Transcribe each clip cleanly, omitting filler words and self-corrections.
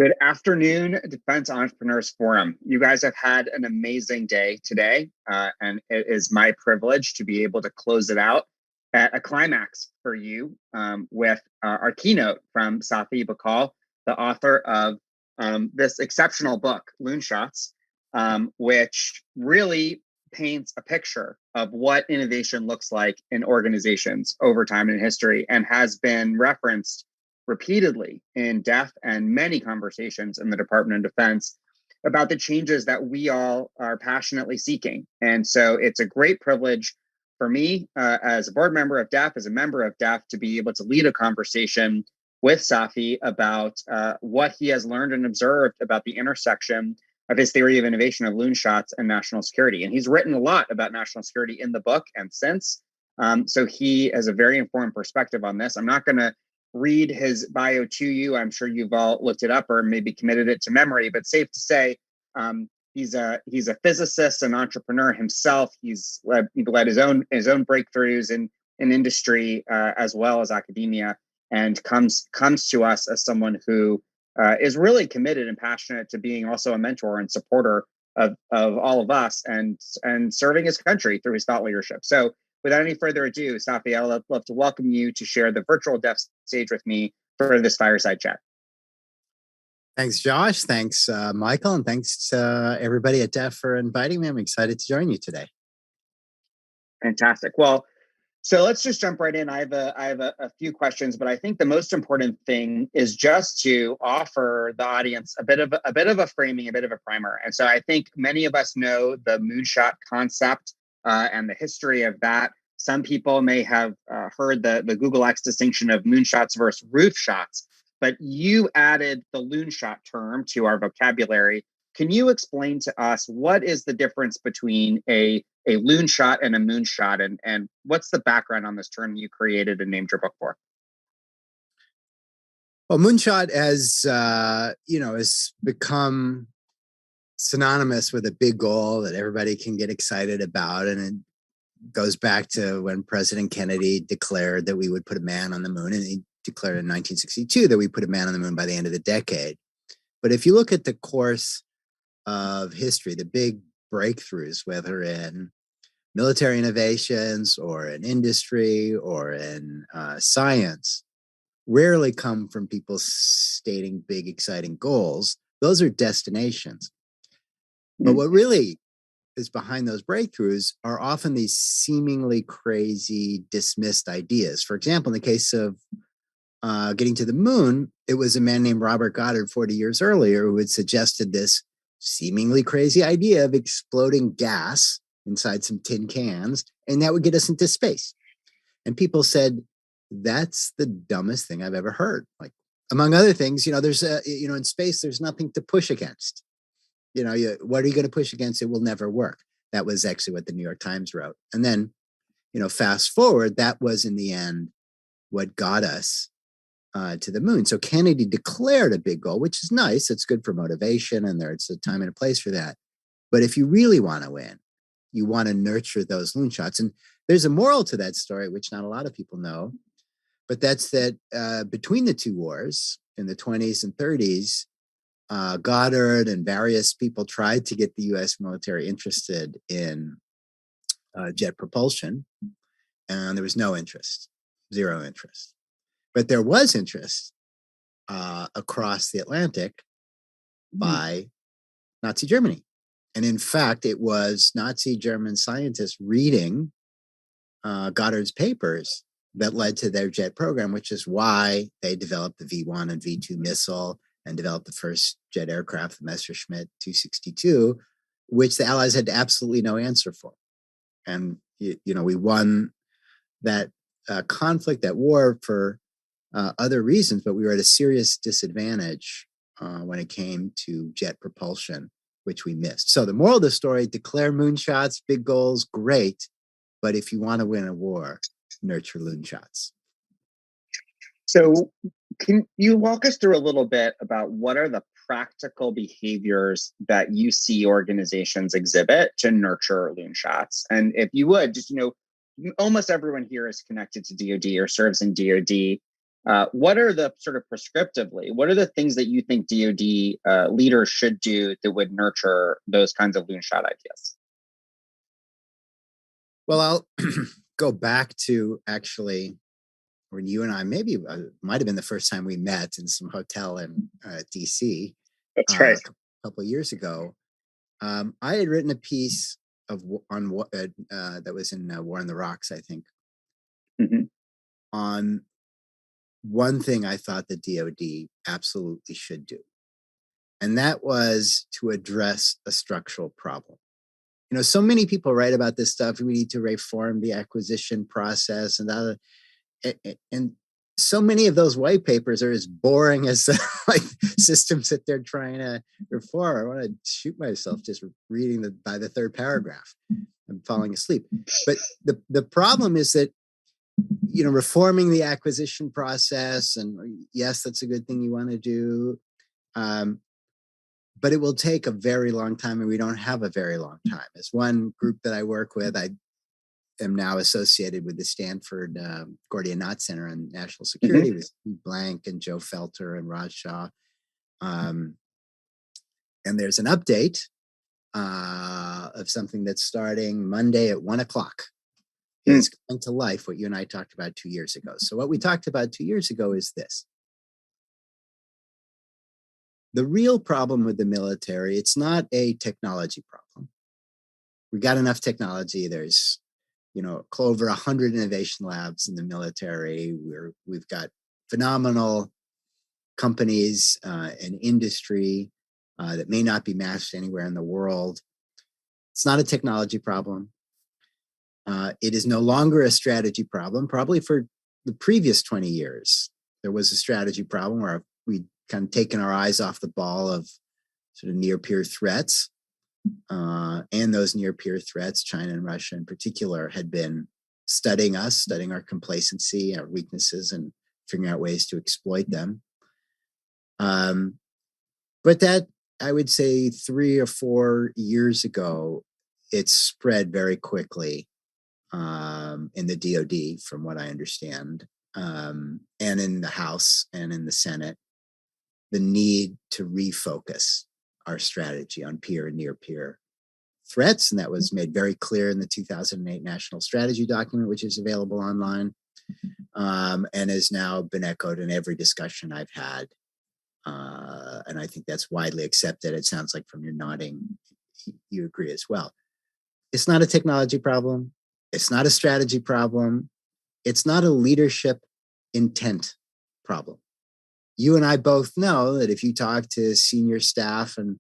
Good afternoon, Defense Entrepreneurs Forum. You guys have had an amazing day today, and it is my privilege to be able to close it out at a climax for you with our keynote from Safi Bahcall, the author of this exceptional book, Loon Shots, which really paints a picture of what innovation looks like in organizations over time in history and has been referenced repeatedly in DEF and many conversations in the Department of Defense about the changes that we all are passionately seeking. And so it's a great privilege for me as a board member of DEF, as a member of DEF, to be able to lead a conversation with Safi about what he has learned and observed about the intersection of his theory of innovation of loon shots and national security. And he's written a lot about national security in the book and since. So he has a very informed perspective on this. I'm not going to read his bio to you. I'm sure you've all looked it up or maybe committed it to memory, but safe to say, he's a physicist and entrepreneur himself. He led his own breakthroughs in industry as well as academia, and comes to us as someone who is really committed and passionate to being also a mentor and supporter of all of us and serving his country through his thought leadership. So without any further ado, Safi, I'd love to welcome you to share the virtual DEF stage with me for this fireside chat. Thanks, Josh. Thanks, Michael. And thanks to everybody at DEF for inviting me. I'm excited to join you today. Fantastic. Well, so let's just jump right in. I have a few questions, but I think the most important thing is just to offer the audience a bit of a framing, a bit of a primer. And so I think many of us know the moonshot concept and the history of that. Some people may have heard the Google X distinction of moonshots versus roof shots, but you added the loon shot term to our vocabulary. Can you explain to us what is the difference between a loon shot and a moonshot, and what's the background on this term you created and named your book for? Well, moonshot, has become synonymous with a big goal that everybody can get excited about, and it goes back to when President Kennedy declared that we would put a man on the moon, and he declared in 1962 that we put a man on the moon by the end of the decade. But if you look at the course of history, the big breakthroughs, whether in military innovations or in industry or in science, rarely come from people stating big, exciting goals. Those are destinations. But what really is behind those breakthroughs are often these seemingly crazy, dismissed ideas. For example, in the case of getting to the moon, it was a man named Robert Goddard 40 years earlier who had suggested this seemingly crazy idea of exploding gas inside some tin cans, and that would get us into space. And people said, that's the dumbest thing I've ever heard. Like, among other things, there's in space, there's nothing to push against. What are you going to push against? It will never work. That was actually what the New York Times wrote. And then, fast forward, that was in the end what got us to the moon. So Kennedy declared a big goal, which is nice. It's good for motivation, and there's a time and a place for that. But if you really want to win, you want to nurture those loon shots. And there's a moral to that story, which not a lot of people know, but that's that between the two wars in the 20s and 30s, Goddard and various people tried to get the U.S. military interested in jet propulsion, and there was no interest, zero interest. But there was interest across the Atlantic by Nazi Germany. And in fact, it was Nazi German scientists reading Goddard's papers that led to their jet program, which is why they developed the V-1 and V-2 missile and developed the first jet aircraft, the Messerschmitt 262, which the Allies had absolutely no answer for. And, we won that conflict, that war, for other reasons, but we were at a serious disadvantage when it came to jet propulsion, which we missed. So the moral of the story: declare moonshots, big goals, great. But if you want to win a war, nurture loon shots. So can you walk us through a little bit about what are the practical behaviors that you see organizations exhibit to nurture loon shots? And if you would, just, almost everyone here is connected to DoD or serves in DoD. What are the sort of prescriptively, what are the things that you think DoD leaders should do that would nurture those kinds of loon shot ideas? Well, I'll go back to actually when you and I maybe might have been the first time we met in some hotel in DC That's right. a couple of years ago. I had written a piece on what that was in War in the Rocks, I think, on one thing I thought the DoD absolutely should do, and that was to address a structural problem. You know, so many people write about this stuff. We need to reform the acquisition process, and so many of those white papers are as boring as the like systems that they're trying to reform. I want to shoot myself just reading by the third paragraph. I'm falling asleep. But the problem is that, you know, reforming the acquisition process, and yes, that's a good thing you want to do, but it will take a very long time, and we don't have a very long time. As one group that I work with, I am now associated with the Stanford Gordian Knot Center on National Security with Steve Blank and Joe Felter and Raj Shah. And there's an update of something that's starting Monday at 1:00. It's coming to life what you and I talked about 2 years ago. So what we talked about 2 years ago is this. The real problem with the military, it's not a technology problem. We got enough technology. There's, you know, over 100 innovation labs in the military. We've got phenomenal companies and industry that may not be matched anywhere in the world. It's not a technology problem. It is no longer a strategy problem. Probably for the previous 20 years, there was a strategy problem where we'd kind of taken our eyes off the ball of sort of near-peer threats. And those near-peer threats, China and Russia in particular, had been studying us, studying our complacency, our weaknesses, and figuring out ways to exploit them. But that, I would say 3 or 4 years ago, it spread very quickly in the DoD, from what I understand, and in the House and in the Senate, the need to refocus our strategy on peer and near-peer threats. And that was made very clear in the 2008 National Strategy document, which is available online, and has now been echoed in every discussion I've had. And I think that's widely accepted. It sounds like from your nodding, you agree as well. It's not a technology problem. It's not a strategy problem. It's not a leadership intent problem. You and I both know that if you talk to senior staff, and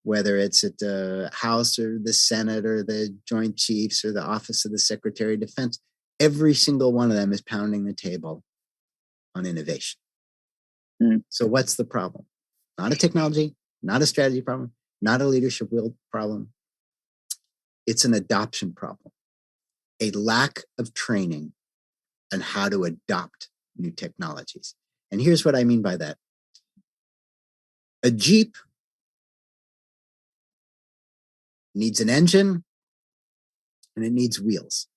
whether it's at the House or the Senate or the Joint Chiefs or the Office of the Secretary of Defense, every single one of them is pounding the table on innovation. So what's the problem? Not a technology, not a strategy problem, not a leadership will problem. It's an adoption problem, a lack of training on how to adopt new technologies. And here's what I mean by that. A Jeep needs an engine and it needs wheels.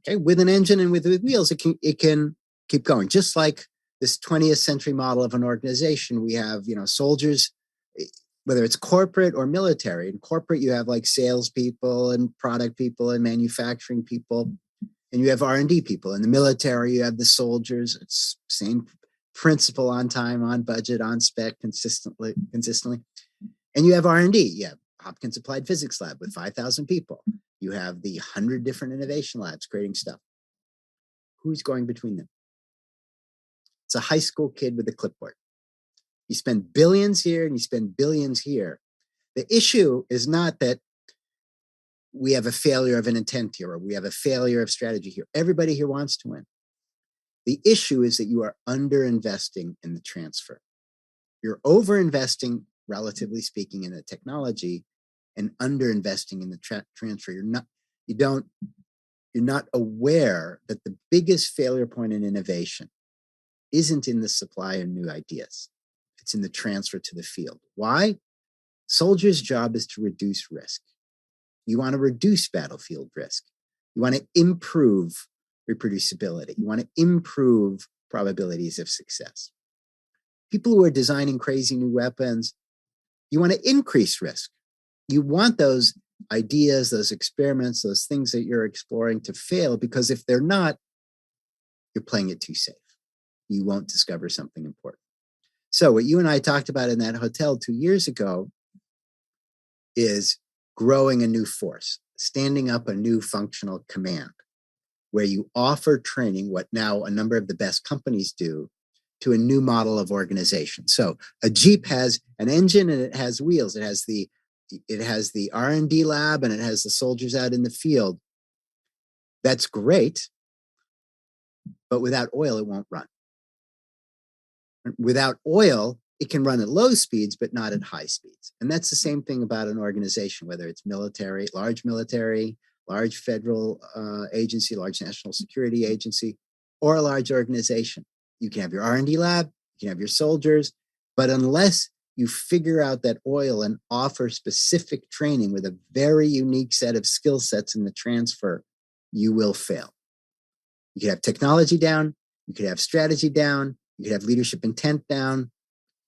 Okay, with an engine and with wheels, it can keep going. Just like this 20th century model of an organization, we have, you know, soldiers, whether it's corporate or military. In corporate, you have like salespeople and product people and manufacturing people, and you have R&D people. In the military, you have the soldiers. It's same principle: on time, on budget, on spec, consistently. And you have R&D. You have Hopkins Applied Physics Lab with 5,000 people. You have the 100 different innovation labs creating stuff. Who's going between them? It's a high school kid with a clipboard. You spend billions here and you spend billions here. The issue is not that we have a failure of an intent here, or we have a failure of strategy here. Everybody here wants to win. The issue is that you are underinvesting in the transfer. You're overinvesting, relatively speaking, in the technology, and underinvesting in the transfer. You're not aware that the biggest failure point in innovation isn't in the supply of new ideas. It's in the transfer to the field. Why? Soldiers' job is to reduce risk. You want to reduce battlefield risk. You want to improve reproducibility. You want to improve probabilities of success. People who are designing crazy new weapons, you want to increase risk. You want those ideas, those experiments, those things that you're exploring to fail, because if they're not, you're playing it too safe. You won't discover something important. So what you and I talked about in that hotel 2 years ago is growing a new force, standing up a new functional command, where you offer training, what now a number of the best companies do, to a new model of organization. So a Jeep has an engine and it has wheels. It has the R&D lab and it has the soldiers out in the field. That's great, but without oil, it won't run. Without oil, it can run at low speeds, but not at high speeds. And that's the same thing about an organization, whether it's military, large federal agency, large national security agency, or a large organization. You can have your R&D lab, you can have your soldiers, but unless you figure out that oil and offer specific training with a very unique set of skill sets in the transfer, you will fail. You could have technology down, you could have strategy down, you could have leadership intent down.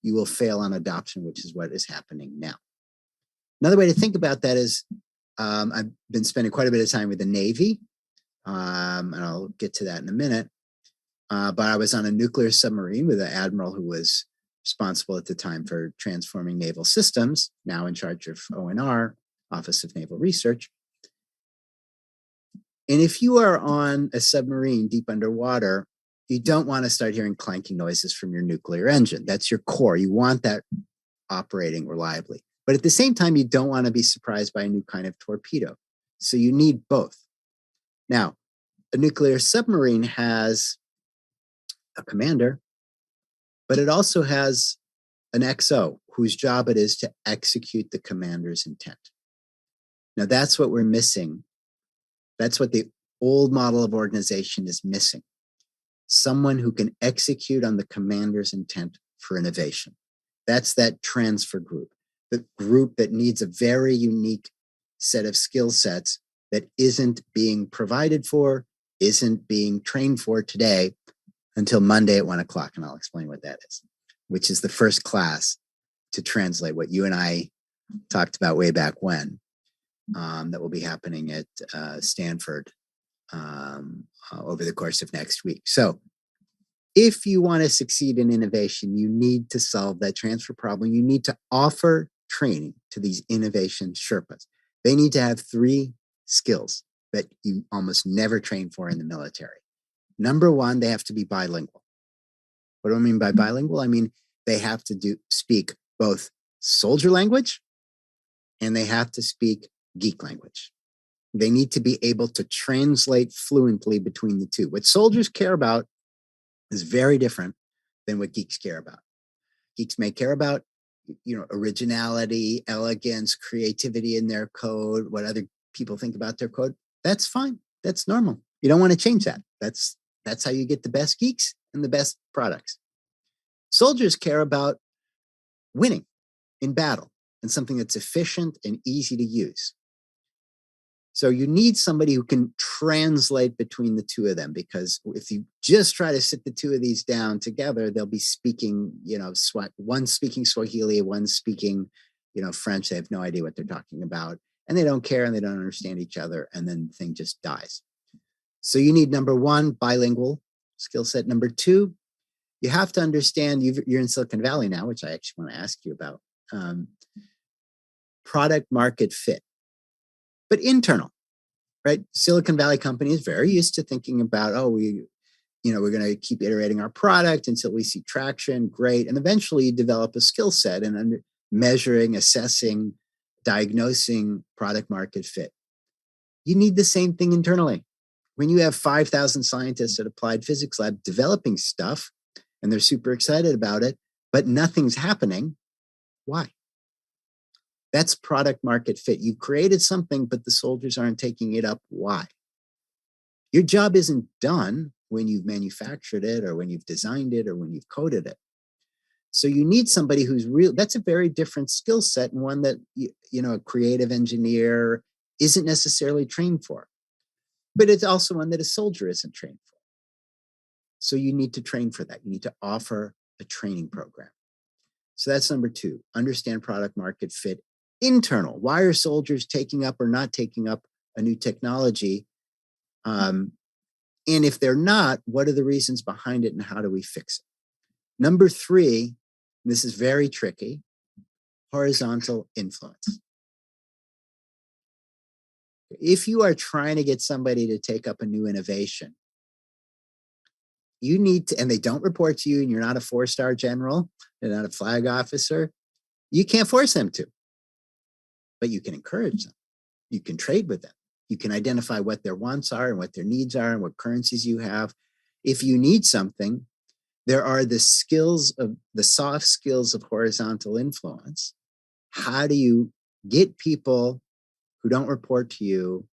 You will fail on adoption, which is what is happening now. Another way to think about that is I've been spending quite a bit of time with the Navy, and I'll get to that in a minute. But I was on a nuclear submarine with an admiral who was responsible at the time for transforming naval systems, now in charge of ONR, Office of Naval Research. And if you are on a submarine deep underwater, you don't want to start hearing clanking noises from your nuclear engine. That's your core. You want that operating reliably. But at the same time, you don't want to be surprised by a new kind of torpedo. So you need both. Now, a nuclear submarine has a commander, but it also has an XO whose job it is to execute the commander's intent. Now, that's what we're missing. That's what the old model of organization is missing. Someone who can execute on the commander's intent for innovation. That's that transfer group, the group that needs a very unique set of skill sets that isn't being provided for, isn't being trained for today until Monday at 1 o'clock. And I'll explain what that is, which is the first class to translate what you and I talked about way back when, that will be happening at Stanford over the course of next week. So if you want to succeed in innovation, you need to solve that transfer problem. You need to offer training to these innovation Sherpas. They need to have 3 skills that you almost never train for in the military. Number 1, they have to be bilingual. What do I mean by bilingual? I mean, they have to speak both soldier language and they have to speak geek language. They need to be able to translate fluently between the two. What soldiers care about is very different than what geeks care about. Geeks may care about, originality, elegance, creativity in their code, what other people think about their code. That's fine. That's normal. You don't want to change that. That's how you get the best geeks and the best products. Soldiers care about winning in battle and something that's efficient and easy to use. So you need somebody who can translate between the two of them, because if you just try to sit the two of these down together, they'll be speaking, one speaking Swahili, one speaking, French. They have no idea what they're talking about, and they don't care and they don't understand each other, and then the thing just dies. So you need, number 1, bilingual skill set. Number 2, you have to understand, you're in Silicon Valley now, which I actually want to ask you about, product market fit. But internal, right? Silicon Valley company is very used to thinking about, we're going to keep iterating our product until we see traction. Great. And eventually you develop a skill set and measuring, assessing, diagnosing product market fit. You need the same thing internally. When you have 5,000 scientists at Applied Physics Lab developing stuff and they're super excited about it, but nothing's happening, why? That's product market fit. You created something, but the soldiers aren't taking it up. Why? Your job isn't done when you've manufactured it or when you've designed it or when you've coded it. So you need somebody who's real. That's a very different skill set, and one that, a creative engineer isn't necessarily trained for. But it's also one that a soldier isn't trained for. So you need to train for that. You need to offer a training program. So that's number 2, understand product market fit internal. Why are soldiers taking up or not taking up a new technology? And if they're not, what are the reasons behind it and how do we fix it? Number 3, this is very tricky, horizontal influence. If you are trying to get somebody to take up a new innovation, you need to, and they don't report to you, and you're not a 4-star general, they're not a flag officer, you can't force them to, but you can encourage them. You can trade with them. You can identify what their wants are and what their needs are and what currencies you have. If you need something, there are the soft skills of horizontal influence. How do you get people who don't report to you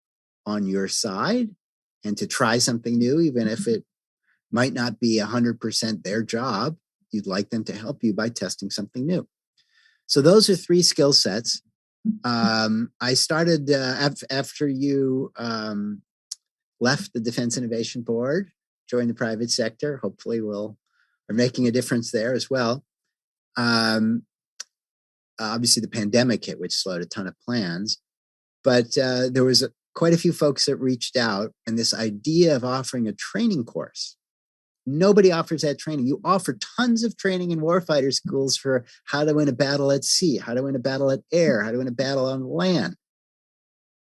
on your side and to try something new, even if it might not be 100% their job? You'd like them to help you by testing something new. So those are 3 skill sets. I started after you left the Defense Innovation Board, joined the private sector. Hopefully we're making a difference there as well. Obviously the pandemic hit, which slowed a ton of plans, but there was quite a few folks that reached out, and this idea of offering a training course. Nobody offers that training. You offer tons of training in warfighter schools for how to win a battle at sea, how to win a battle at air, how to win a battle on land.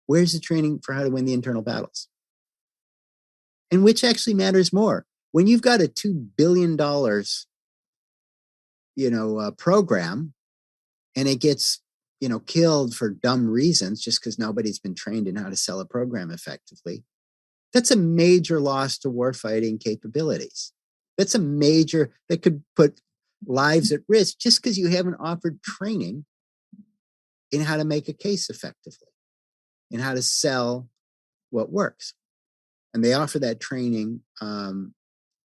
Where's the training for how to win the internal battles? And which actually matters more? When you've got a $2 billion program and it gets killed for dumb reasons just because nobody's been trained in how to sell a program effectively, that's a major loss to warfighting capabilities. That's a major, that could put lives at risk just because you haven't offered training in how to make a case effectively, in how to sell what works. And they offer that training in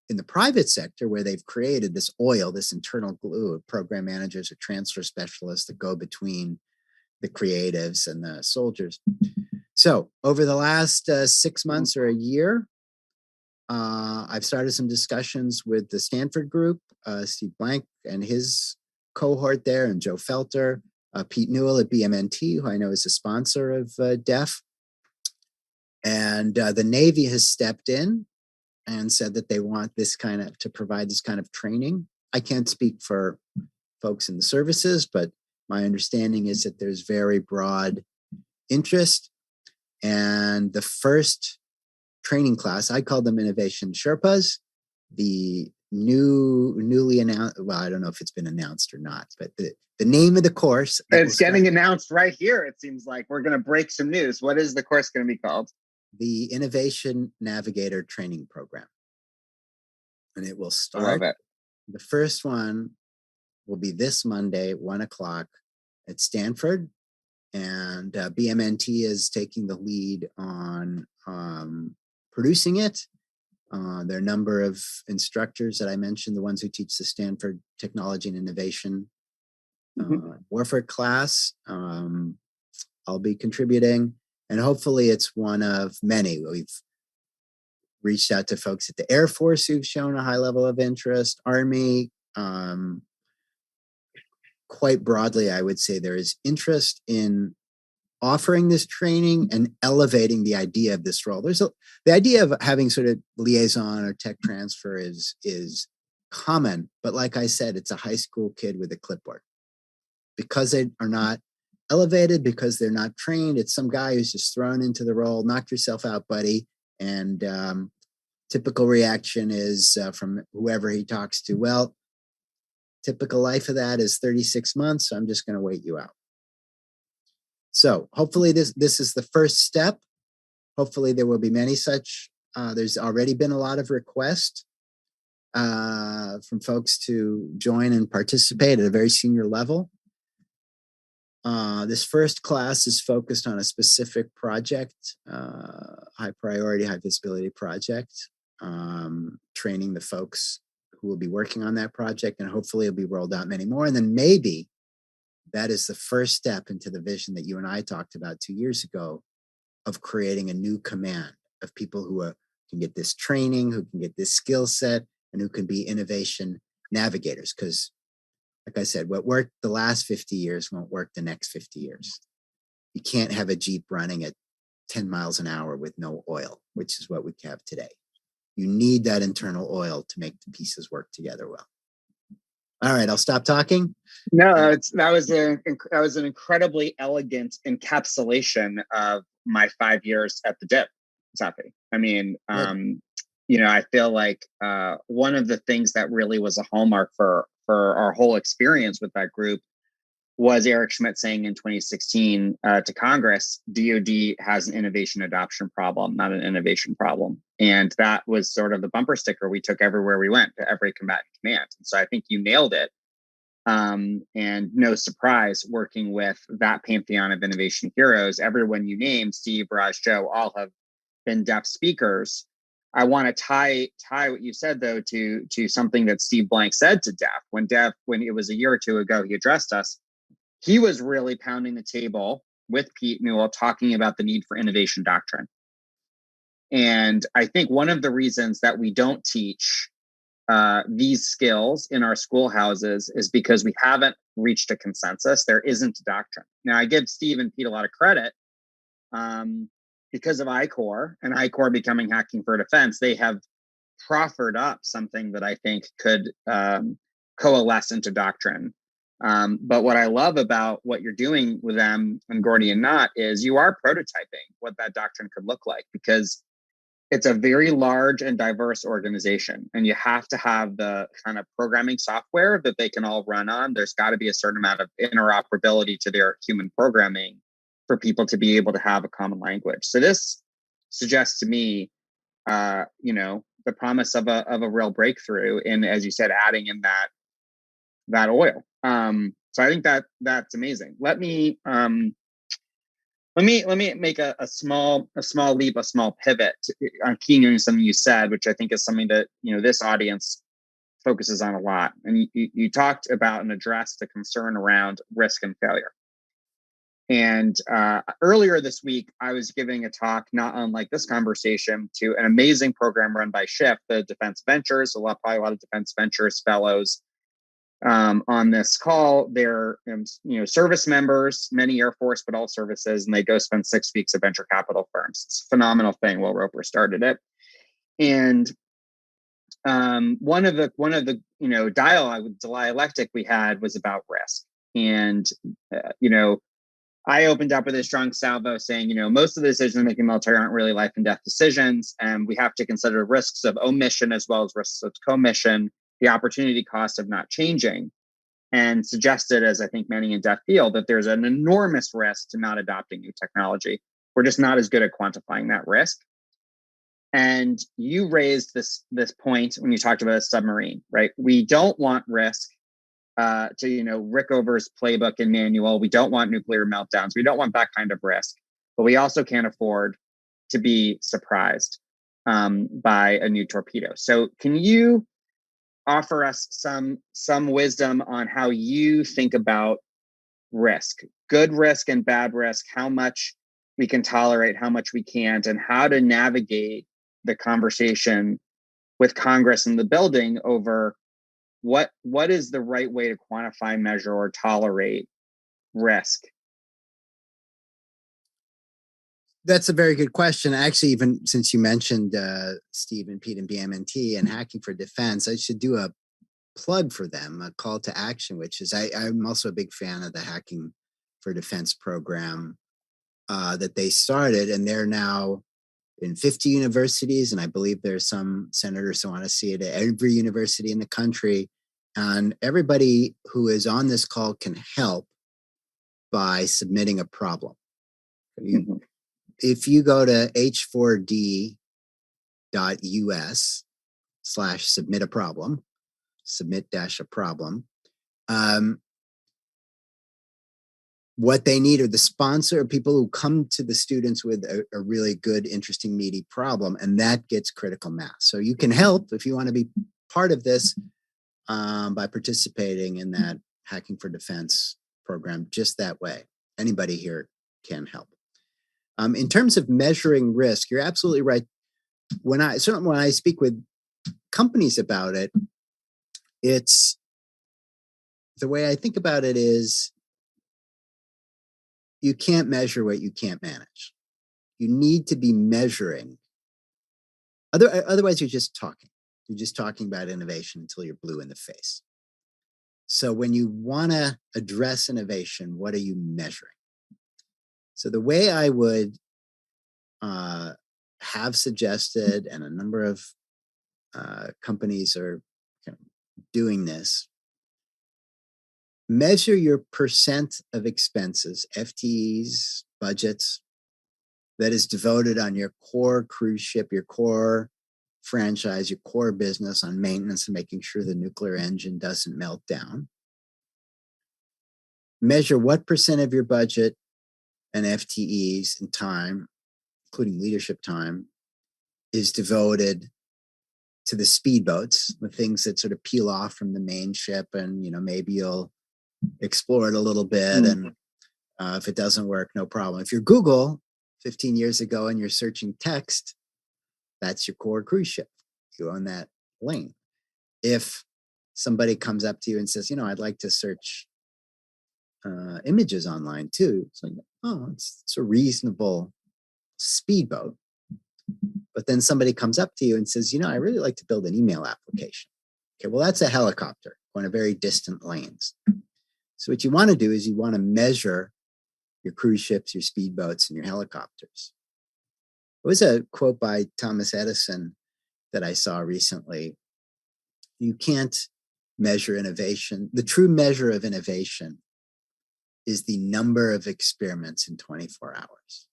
the private sector, where they've created this internal glue of program managers or transfer specialists that go between the creatives and the soldiers. So over the last 6 months or a year, I've started some discussions with the Stanford group, Steve Blank and his cohort there, and Joe Felter, Pete Newell at BMNT, who I know is a sponsor of DEF. And the Navy has stepped in and said that they want to provide this kind of training. I can't speak for folks in the services, but my understanding is that there's very broad interest. And the first training class, I call them Innovation Sherpas, the newly announced, well, I don't know if it's been announced or not, but the name of the course. It's getting announced right here. It seems like we're going to break some news. What is the course going to be called? The Innovation Navigator Training Program. And it will start. I love it. The first one will be this Monday at 1:00 at Stanford. And BMNT is taking the lead on producing it. There are a number of instructors that I mentioned, the ones who teach the Stanford Technology and Innovation warfare class. I'll be contributing, and hopefully it's one of many. We've reached out to folks at the Air Force who've shown a high level of interest, Army. Quite broadly, I would say there is interest in offering this training and elevating the idea of this role. The idea of having sort of liaison or tech transfer is common, but like I said, it's a high school kid with a clipboard. Because they are not elevated, because they're not trained, it's some guy who's just thrown into the role. Knock yourself out, buddy. And typical reaction is from whoever he talks to, well, typical life of that is 36 months, so I'm just going to wait you out. So hopefully this is the first step. Hopefully there will be many such. There's already been a lot of requests from folks to join and participate at a very senior level. This first class is focused on a specific project, high priority, high visibility project, training the folks who will be working on that project, and hopefully it'll be rolled out many more. And then maybe that is the first step into the vision that you and I talked about 2 years ago of creating a new command of people who can get this training, who can get this skill set, and who can be innovation navigators. Because, like I said, what worked the last 50 years won't work the next 50 years. You can't have a Jeep running at 10 miles an hour with no oil, which is what we have today. You need that internal oil to make the pieces work together well. All right, I'll stop talking. No, that was an incredibly elegant encapsulation of my 5 years at the DIP, Safi. I mean, I feel like one of the things that really was a hallmark for our whole experience with that group was Eric Schmidt saying in 2016 to Congress, DoD has an innovation adoption problem, not an innovation problem. And that was sort of the bumper sticker we took everywhere we went, to every combatant command. And so I think you nailed it. And no surprise, working with that pantheon of innovation heroes, everyone you named, Steve, Raj, Joe, all have been DEF speakers. I want to tie what you said, though, to something that Steve Blank said to DEF when it was a year or two ago, he addressed us. He was really pounding the table with Pete Newell, talking about the need for innovation doctrine. And I think one of the reasons that we don't teach these skills in our schoolhouses is because we haven't reached a consensus. There isn't a doctrine. Now, I give Steve and Pete a lot of credit because of I-Corps and I-Corps becoming Hacking for Defense. They have proffered up something that I think could coalesce into doctrine. But what I love about what you're doing with them and Gordian Knot is you are prototyping what that doctrine could look like, because it's a very large and diverse organization, and you have to have the kind of programming software that they can all run on. There's got to be a certain amount of interoperability to their human programming for people to be able to have a common language. So this suggests to me, the promise of a real breakthrough in, as you said, adding in that oil. So I think that's amazing. Let me make a small leap, a small pivot on keying on something you said, which I think is something that this audience focuses on a lot. And you talked about and addressed the concern around risk and failure. And earlier this week, I was giving a talk, not unlike this conversation, to an amazing program run by Shift, the Defense Ventures. Probably a lot of Defense Ventures fellows on this call. They're service members, many Air Force, but all services, and they go spend 6 weeks at venture capital firms. It's a phenomenal thing. Will Roper started it, and one of the dialectic we had was about risk. And I opened up with a strong salvo saying, most of the decisions making military aren't really life and death decisions, and we have to consider risks of omission as well as risks of commission, the opportunity cost of not changing, and suggested, as I think many in DEF feel, that there's an enormous risk to not adopting new technology. We're just not as good at quantifying that risk. And you raised this point when you talked about a submarine, right? We don't want risk to Rickover's playbook and manual. We don't want nuclear meltdowns. We don't want that kind of risk, but we also can't afford to be surprised by a new torpedo. So can you offer us some wisdom on how you think about risk, good risk and bad risk, how much we can tolerate, how much we can't, and how to navigate the conversation with Congress and the building over what is the right way to quantify, measure, or tolerate risk? That's a very good question. Actually, even since you mentioned Steve and Pete and BMNT and Hacking for Defense, I should do a plug for them, a call to action, which is I'm also a big fan of the Hacking for Defense program that they started, and they're now in 50 universities, and I believe there's some senators who want to see it at every university in the country. And everybody who is on this call can help by submitting a problem. If you go to h4d.us/submit a problem, submit-a problem, what they need are the sponsor, people who come to the students with a really good, interesting, meaty problem, and that gets critical mass. So you can help if you want to be part of this by participating in that Hacking for Defense program just that way. Anybody here can help. In terms of measuring risk, you're absolutely right. When I speak with companies about it, it's the way I think about it is you can't measure what you can't manage. You need to be measuring. Otherwise, you're just talking. You're just talking about innovation until you're blue in the face. So when you want to address innovation, what are you measuring? So the way I would have suggested, and a number of companies are kind of doing this, measure your percent of expenses, FTEs, budgets, that is devoted on your core cruise ship, your core franchise, your core business on maintenance and making sure the nuclear engine doesn't melt down. Measure what percent of your budget and FTEs and time, including leadership time, is devoted to the speedboats, the things that sort of peel off from the main ship, and maybe you'll explore it a little bit, and if it doesn't work, no problem. If you're Google 15 years ago and you're searching text, that's your core cruise ship. You own that lane. If somebody comes up to you and says, I'd like to search images online too, it's like, oh, it's a reasonable speedboat. But then somebody comes up to you and says, I really like to build an email application. Okay, well, that's a helicopter going to very distant lanes. So what you want to do is you want to measure your cruise ships, your speedboats, and your helicopters. There was a quote by Thomas Edison that I saw recently. You can't measure innovation. The true measure of innovation is the number of experiments in 24 hours.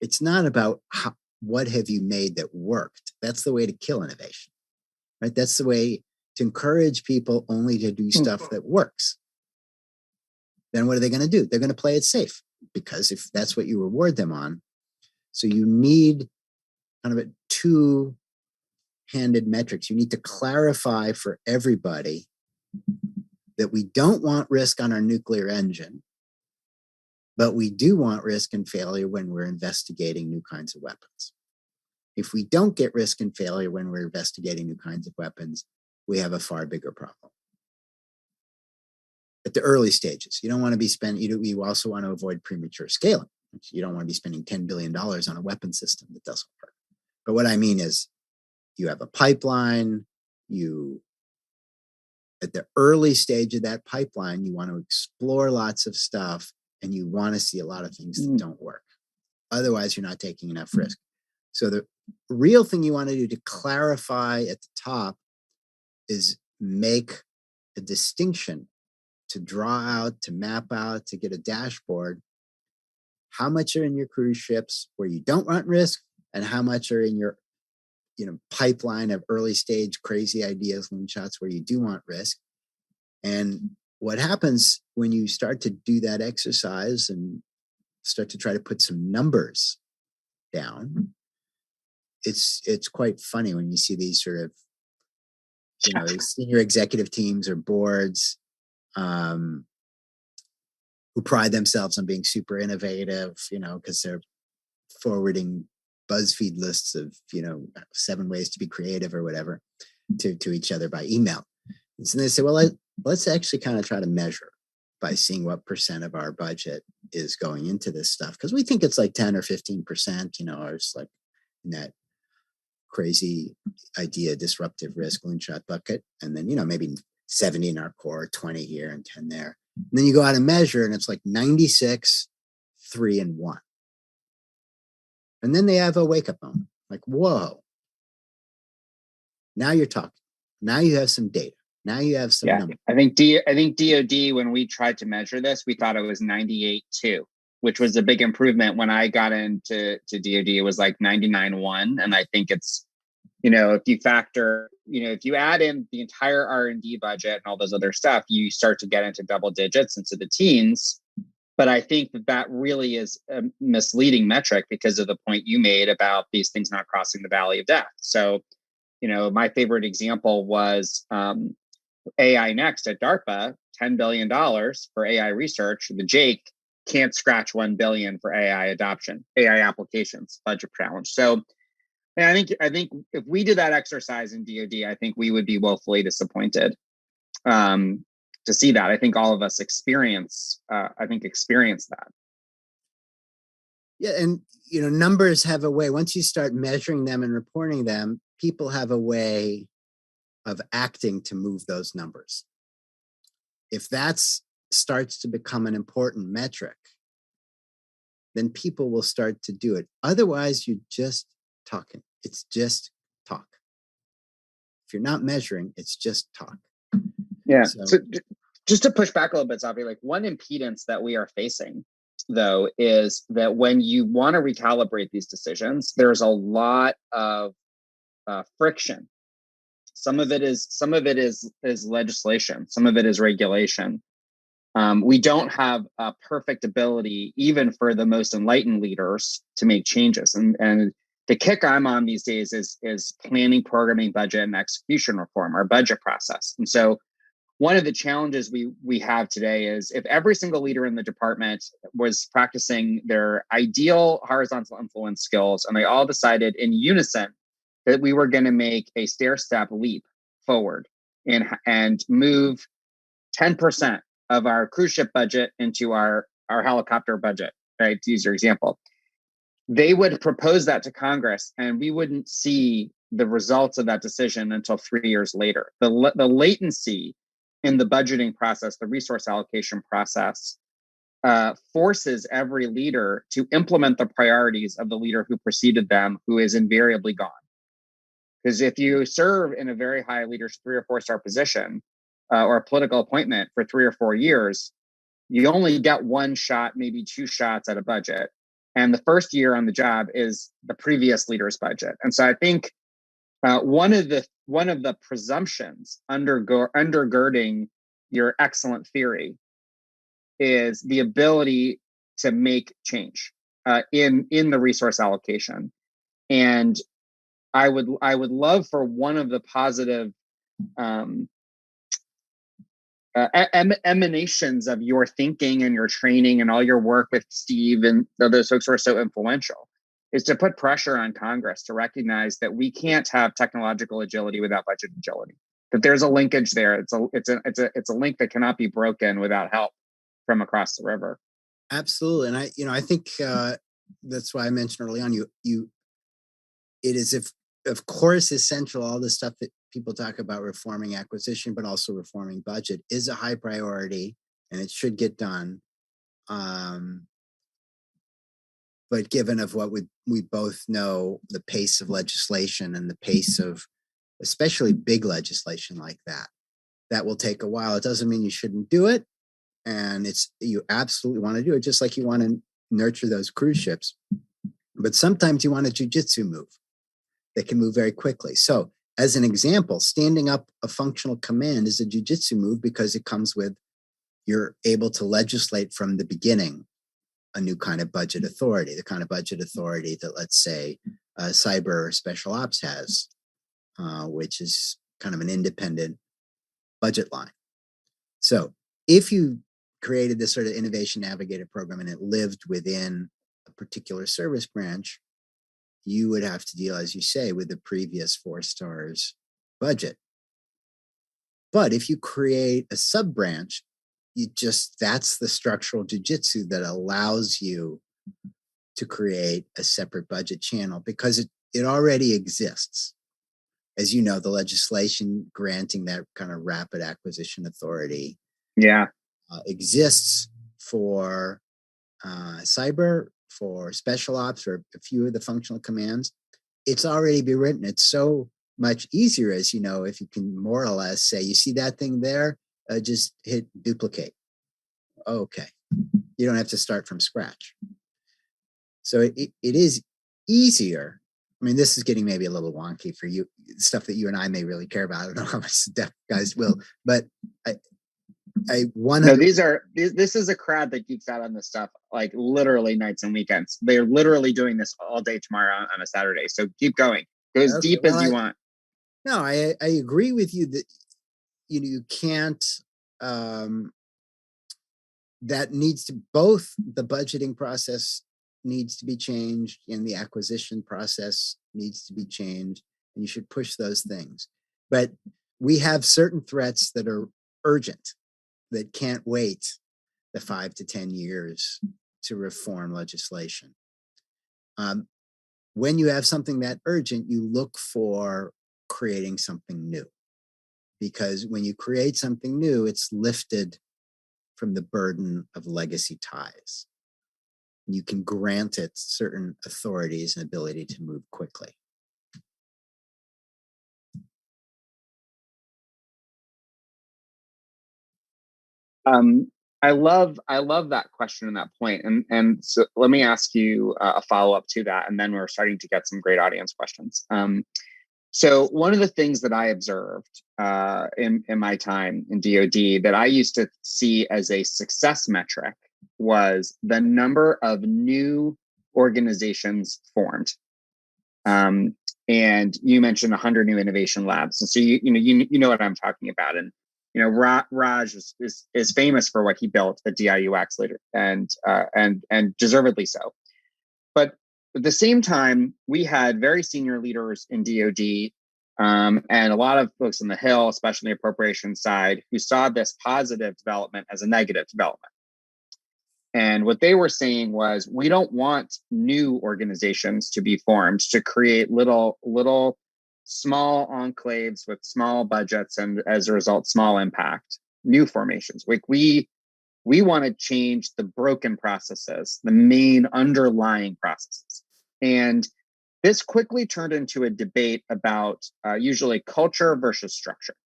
It's not about what have you made that worked. That's the way to kill innovation, right? That's the way to encourage people only to do stuff that works. Then what are they going to do? They're going to play it safe, because if that's what you reward them on. So you need kind of a two-handed metrics. You need to clarify for everybody that we don't want risk on our nuclear engine, but we do want risk and failure when we're investigating new kinds of weapons. If we don't get risk and failure when we're investigating new kinds of weapons, we have a far bigger problem. At the early stages, you don't want to be spending, you also want to avoid premature scaling. You don't want to be spending $10 billion on a weapon system that doesn't work. But what I mean is, you have a pipeline, at the early stage of that pipeline, you want to explore lots of stuff, and you want to see a lot of things that don't work. Otherwise, you're not taking enough risk. So the real thing you want to do to clarify at the top is make a distinction, to draw out, to map out, to get a dashboard. How much are in your cruise ships where you don't run risk, and how much are in your pipeline of early stage crazy ideas, moonshots where you do want risk. And what happens when you start to do that exercise and start to try to put some numbers down, it's quite funny when you see these sort of these senior executive teams or boards who pride themselves on being super innovative, because they're forwarding BuzzFeed lists of 7 ways to be creative or whatever to each other by email. And so they say, well, let's actually kind of try to measure by seeing what percent of our budget is going into this stuff, because we think it's like 10 or 15%, or it's like in that crazy idea disruptive risk moonshot bucket, and then maybe 70 in our core, 20 here and 10 there. And then you go out and measure, and it's like 96, 3, and 1. And then they have a wake-up moment, like, whoa, now you're talking. Now you have some data. Now you have some numbers. I think DoD, when we tried to measure this, we thought it was 98.2, which was a big improvement. When I got into DoD, it was like 99.1. And I think it's, if you factor, if you add in the entire R&D budget and all those other stuff, you start to get into double digits, into the teens. But I think that really is a misleading metric because of the point you made about these things not crossing the valley of death. So, my favorite example was AI Next at DARPA, $10 billion for AI research. The Jake can't scratch $1 billion for AI adoption, AI applications, budget challenge. So And I think if we did that exercise in DoD, I think we would be woefully disappointed to see that. I think all of us experience that. Yeah, and numbers have a way. Once you start measuring them and reporting them, people have a way of acting to move those numbers. If that starts to become an important metric, then people will start to do it. Otherwise, you're just talking. It's just talk. If you're not measuring, it's just talk. Yeah. So just to push back a little bit, Safi, like one impedance that we are facing, though, is that when you want to recalibrate these decisions, there's a lot of friction. Some of it is legislation. Some of it is regulation. We don't have a perfect ability, even for the most enlightened leaders, to make changes. And the kick I'm on these days is planning, programming, budget, and execution reform, our budget process. And so one of the challenges we have today is if every single leader in the department was practicing their ideal horizontal influence skills, and they all decided in unison that we were going to make a stair-step leap forward and move 10% of our cruise ship budget into our helicopter budget, right? To use your example, they would propose that to Congress, and we wouldn't see the results of that decision until 3 years later. The latency in the budgeting process, the resource allocation process, forces every leader to implement the priorities of the leader who preceded them, who is invariably gone. Because if you serve in a very high leadership 3 or 4 star position, or a political appointment for 3 or 4 years, you only get one shot, maybe 2 shots at a budget. And the first year on the job is the previous leader's budget. And so I think one of the presumptions undergirding your excellent theory is the ability to make change in the resource allocation. And I would love for one of the positive emanations of your thinking and your training and all your work with Steve and those folks who are so influential is to put pressure on Congress to recognize that we can't have technological agility without budget agility. That there's a linkage there. It's a link that cannot be broken without help from across the river. Absolutely, and I think that's why I mentioned early on. It is of course essential. All the stuff that people talk about reforming acquisition, but also reforming budget, is a high priority, and it should get done. But given of what we both know, the pace of legislation and the pace of especially big legislation like that will take a while. It doesn't mean you shouldn't do it, and you absolutely want to do it, just like you want to nurture those cruise ships. But sometimes you want a jujitsu move that can move very quickly. So, as an example, standing up a functional command is a jujitsu move because it comes with you're able to legislate from the beginning a new kind of budget authority, the kind of budget authority that, let's say, cyber or special ops has, which is kind of an independent budget line. So if you created this sort of innovation navigator program and it lived within a particular service branch, you would have to deal, as you say, with the previous 4 stars budget. But if you create a sub branch, that's the structural jujitsu that allows you to create a separate budget channel because it already exists. As you know, the legislation granting that kind of rapid acquisition authority exists for cyber, for special ops, or a few of the functional commands. It's already been written. It's so much easier, as you know, if you can more or less say, you see that thing there, just hit duplicate. Okay. You don't have to start from scratch. So it is easier. I mean, this is getting maybe a little wonky for you, stuff that you and I may really care about. I don't know how much the deaf guys will, but this is a crowd that geeks out on this stuff like literally nights and weekends. They're literally doing this all day tomorrow on a Saturday. So keep going. Go as deep as you want. No, I agree with you that you can't. That needs to both the budgeting process needs to be changed, and the acquisition process needs to be changed, and you should push those things. But we have certain threats that are urgent, that can't wait the 5 to 10 years to reform legislation. When you have something that urgent, you look for creating something new. Because when you create something new, it's lifted from the burden of legacy ties. You can grant it certain authorities and ability to move quickly. I love that question and that point. And so let me ask you a follow-up to that, and then we're starting to get some great audience questions. So one of the things that I observed in my time in DoD that I used to see as a success metric was the number of new organizations formed. And you mentioned 100 new innovation labs, and so you know what I'm talking about. And Raj is famous for what he built at DIUX later, and deservedly so. But at the same time, we had very senior leaders in DoD and a lot of folks on the Hill, especially the appropriations side, who saw this positive development as a negative development. And what they were saying was, we don't want new organizations to be formed to create little small enclaves with small budgets and, as a result, small impact. New formations. Like we want to change the broken processes, the main underlying processes. And this quickly turned into a debate about usually culture versus structure.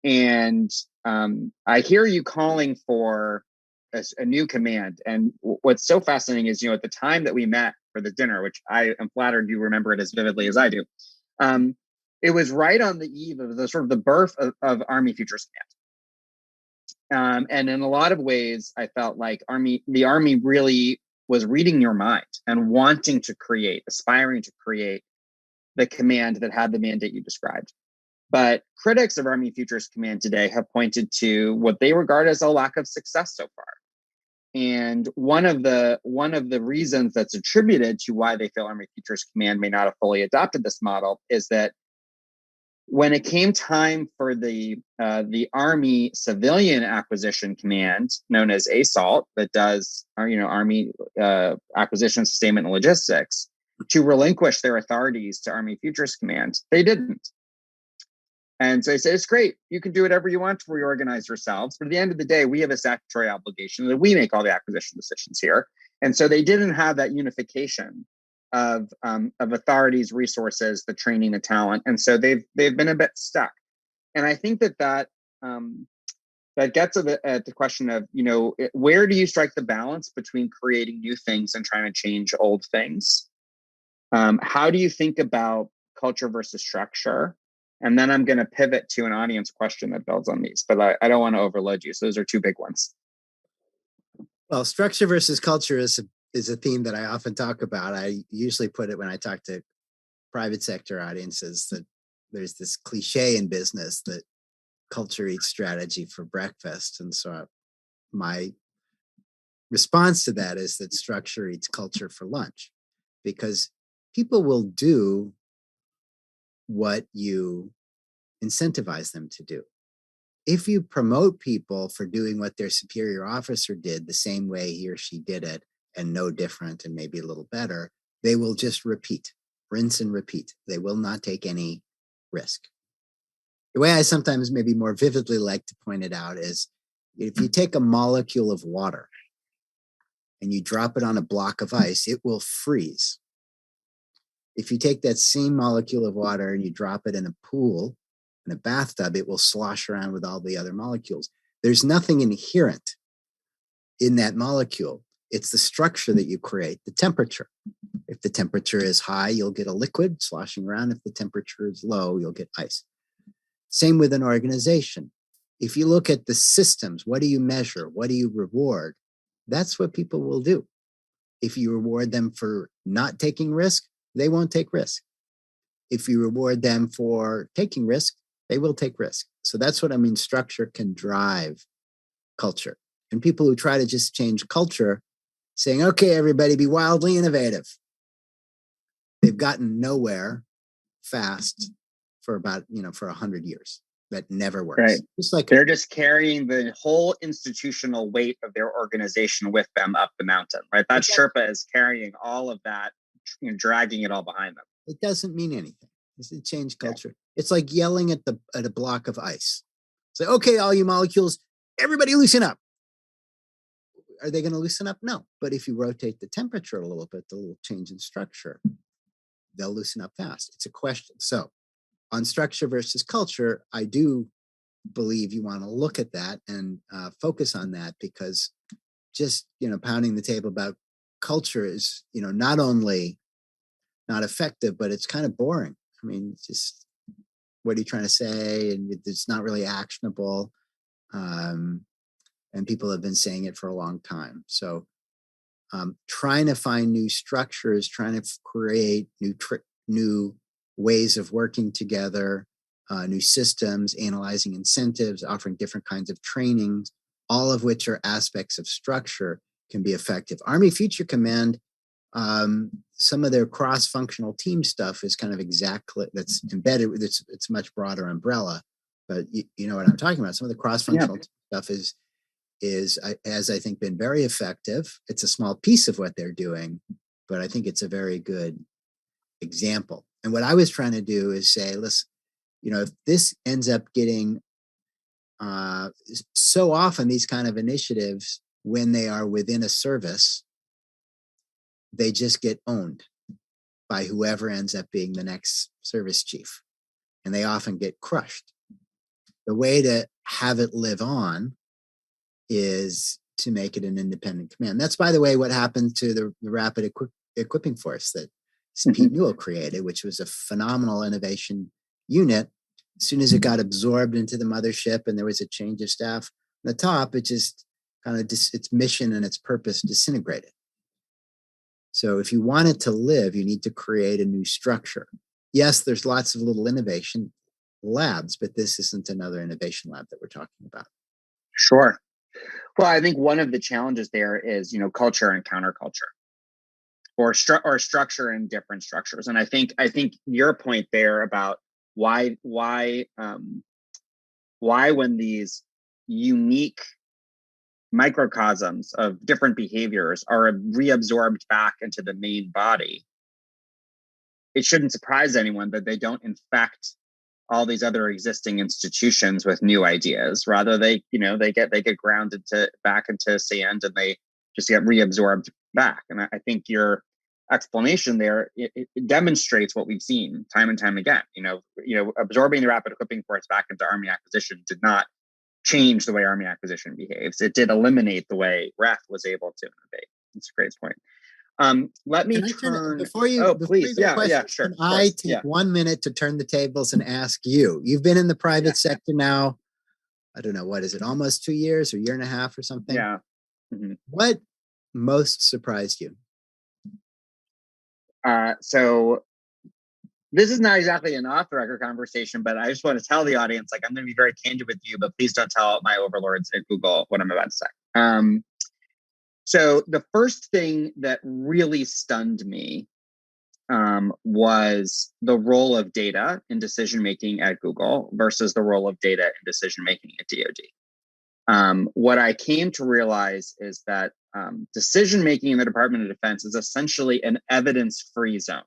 And I hear you calling for a new command. And what's so fascinating is, at the time that we met for the dinner, which I am flattered you remember it as vividly as I do, it was right on the eve of the birth of Army Futures Command. And in a lot of ways, I felt like the Army really was reading your mind and wanting to create, aspiring to create the command that had the mandate you described. But critics of Army Futures Command today have pointed to what they regard as a lack of success so far. And one of the reasons that's attributed to why they feel Army Futures Command may not have fully adopted this model is that when it came time for the Army Civilian Acquisition Command, known as ASALT, that does Army Acquisition, Sustainment, and Logistics, to relinquish their authorities to Army Futures Command, they didn't. And so they say, it's great, you can do whatever you want to reorganize yourselves, but at the end of the day, we have a statutory obligation that we make all the acquisition decisions here. And so they didn't have that unification of authorities, resources, the training, the talent, and so they've been a bit stuck. And I think that gets at the question of where do you strike the balance between creating new things and trying to change old things? How do you think about culture versus structure? And then I'm going to pivot to an audience question that builds on these, but I don't want to overload you. So those are two big ones. Well, structure versus culture is a theme that I often talk about. I usually put it when I talk to private sector audiences that there's this cliche in business that culture eats strategy for breakfast. And so my response to that is that structure eats culture for lunch, because people will do what you incentivize them to do. If you promote people for doing what their superior officer did the same way he or she did it, and no different and maybe a little better, they will just repeat, rinse and repeat. They will not take any risk. The way I sometimes maybe more vividly like to point it out is, if you take a molecule of water and you drop it on a block of ice, it will freeze. If you take that same molecule of water and you drop it in a pool, in a bathtub, it will slosh around with all the other molecules. There's nothing inherent in that molecule. It's the structure that you create, the temperature. If the temperature is high, you'll get a liquid sloshing around. If the temperature is low, you'll get ice. Same with an organization. If you look at the systems, what do you measure? What do you reward? That's what people will do. If you reward them for not taking risk, they won't take risk. If you reward them for taking risk, they will take risk. So that's what I mean. Structure can drive culture. And people who try to just change culture saying, okay, everybody, be wildly innovative. They've gotten nowhere fast for about, for 100 years. That never works. Right. Just like they're just carrying the whole institutional weight of their organization with them up the mountain, right? That Sherpa is carrying all of that, dragging it all behind them. It doesn't mean anything. It's a change culture. Yeah. It's like yelling at a block of ice. It's like, okay, all you molecules, everybody loosen up. Are they going to loosen up? No. But if you rotate the temperature a little bit, the little change in structure, they'll loosen up fast. It's a question. So on structure versus culture, I do believe you want to look at that and focus on that, because just, pounding the table about culture is, not only not effective, but it's kind of boring. I mean, just what are you trying to say? And it's not really actionable. And people have been saying it for a long time. So trying to find new structures, trying to create new ways of working together, new systems, analyzing incentives, offering different kinds of trainings, all of which are aspects of structure, can be effective. Army Future Command, some of their cross-functional team stuff is kind of that's embedded. It's a much broader umbrella, but you know what I'm talking about. Some of the cross-functional stuff has I think been very effective. It's a small piece of what they're doing, but I think it's a very good example. And what I was trying to do is say, listen, if this ends up getting so often these kind of initiatives, when they are within a service, they just get owned by whoever ends up being the next service chief, and they often get crushed. The way to have it live on is to make it an independent command. That's, by the way, what happened to the Rapid Equipping Force that Pete Newell created, which was a phenomenal innovation unit. As soon as it got absorbed into the mothership and there was a change of staff on the top, it just kind of its mission and its purpose disintegrated. So if you want it to live, you need to create a new structure. Yes, there's lots of little innovation labs, but this isn't another innovation lab that we're talking about. Sure. Well, I think one of the challenges there is, culture and counterculture, or structure and different structures. And I think your point there about why when these unique microcosms of different behaviors are reabsorbed back into the main body, it shouldn't surprise anyone that they don't infect all these other existing institutions with new ideas. Rather, they get grounded back into sand, and they just get reabsorbed back. And I think your explanation there, it demonstrates what we've seen time and time again. Absorbing the Rapid Equipping Force back into Army acquisition did not change the way Army acquisition behaves. It did eliminate the way REF was able to innovate. That's a great point. Let me turn. Before you please. Yeah, sure. Can I take 1 minute to turn the tables and ask you? You've been in the private sector now, I don't know, what is it, almost 2 years or year and a half or something? Yeah. Mm-hmm. What most surprised you? So this is not exactly an off-the-record conversation, but I just want to tell the audience, I'm going to be very candid with you, but please don't tell my overlords at Google what I'm about to say. So the first thing that really stunned me was the role of data in decision-making at Google versus the role of data in decision-making at DoD. What I came to realize is that decision-making in the Department of Defense is essentially an evidence-free zone.